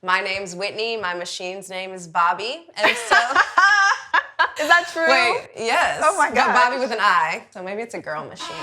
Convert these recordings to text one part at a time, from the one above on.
My name's Whitney, my machine's name is Bobby, and so... Is that true? Wait, yes. Oh my God. But Bobby with an I, so maybe it's a girl machine.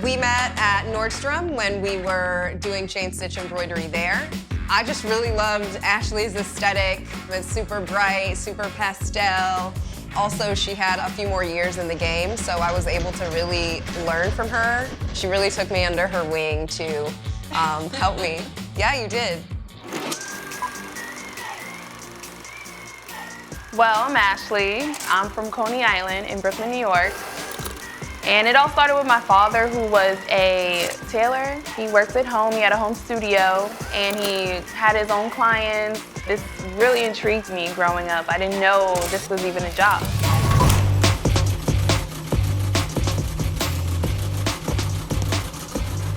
We met at Nordstrom when we were doing chain stitch embroidery there. I just really loved Ashley's aesthetic. It was super bright, super pastel. Also, she had a few more years in the game, so I was able to really learn from her. She really took me under her wing to help me. Yeah, you did. Well, I'm Ashley. I'm from Coney Island in Brooklyn, New York. And it all started with my father, who was a tailor. He worked at home, he had a home studio, and he had his own clients. This really intrigued me growing up. I didn't know this was even a job.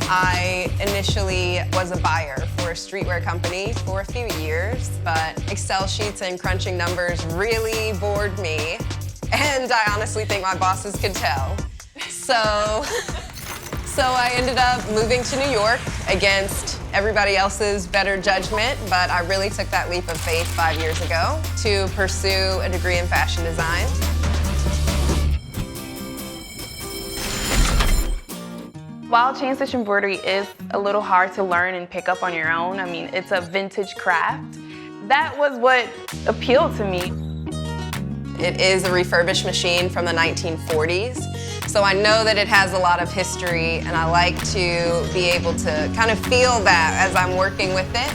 I initially was a buyer for a streetwear company for a few years, but Excel sheets and crunching numbers really bored me, and I honestly think my bosses could tell. So I ended up moving to New York against everybody else's better judgment, but I really took that leap of faith 5 years ago to pursue a degree in fashion design. While chain stitch embroidery is a little hard to learn and pick up on your own, I mean, it's a vintage craft. That was what appealed to me. It is a refurbished machine from the 1940s. So I know that it has a lot of history, and I like to be able to kind of feel that as I'm working with it.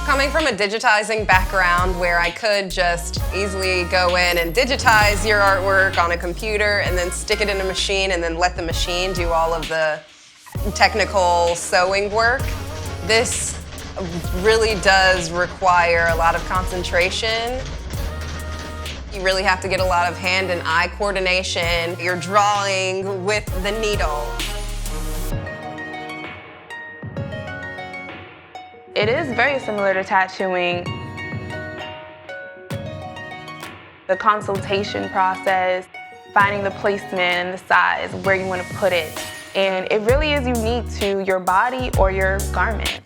Coming from a digitizing background where I could just easily go in and digitize your artwork on a computer and then stick it in a machine and then let the machine do all of the technical sewing work, this really does require a lot of concentration. You really have to get a lot of hand and eye coordination. You're drawing with the needle. It is very similar to tattooing. The consultation process, finding the placement and the size, where you want to put it. And it really is unique to your body or your garment.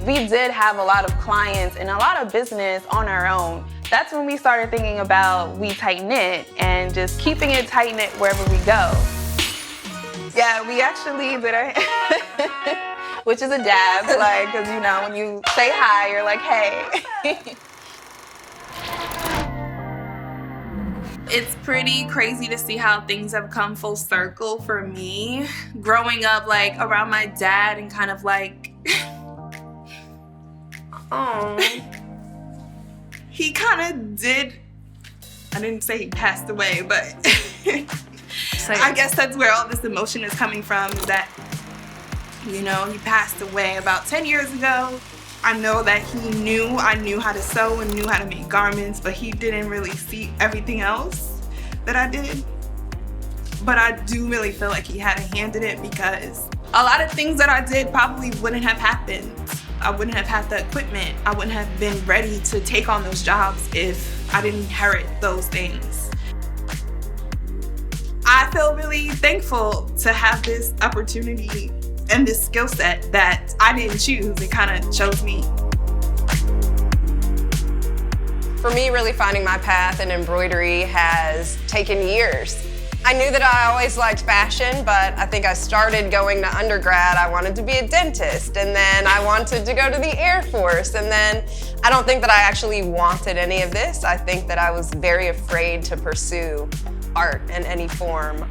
We did have a lot of clients and a lot of business on our own. That's when we started thinking about we tight knit and just keeping it tight knit wherever we go. Yeah, we actually did our, which is a dab, like, because you know, when you say hi, you're like, hey. It's pretty crazy to see how things have come full circle for me. Growing up, like, around my dad and kind of like, he kind of did, I didn't say he passed away, but I guess that's where all this emotion is coming from, is that, you know, he passed away about 10 years ago. I know that I knew how to sew and knew how to make garments, but he didn't really see everything else that I did. But I do really feel like he had a hand in it, because a lot of things that I did probably wouldn't have happened. I wouldn't have had the equipment. I wouldn't have been ready to take on those jobs if I didn't inherit those things. I feel really thankful to have this opportunity and this skill set that I didn't choose. It kind of chose me. For me, really finding my path in embroidery has taken years. I knew that I always liked fashion, but I think I started going to undergrad. I wanted to be a dentist, and then I wanted to go to the Air Force, and then I don't think that I actually wanted any of this. I think that I was very afraid to pursue art in any form.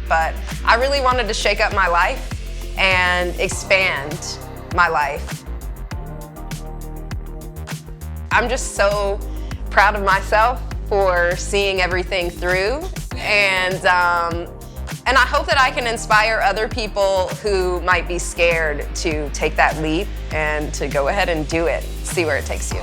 But I really wanted to shake up my life and expand my life. I'm just so proud of myself for seeing everything through, and I hope that I can inspire other people who might be scared to take that leap and to go ahead and do it, see where it takes you.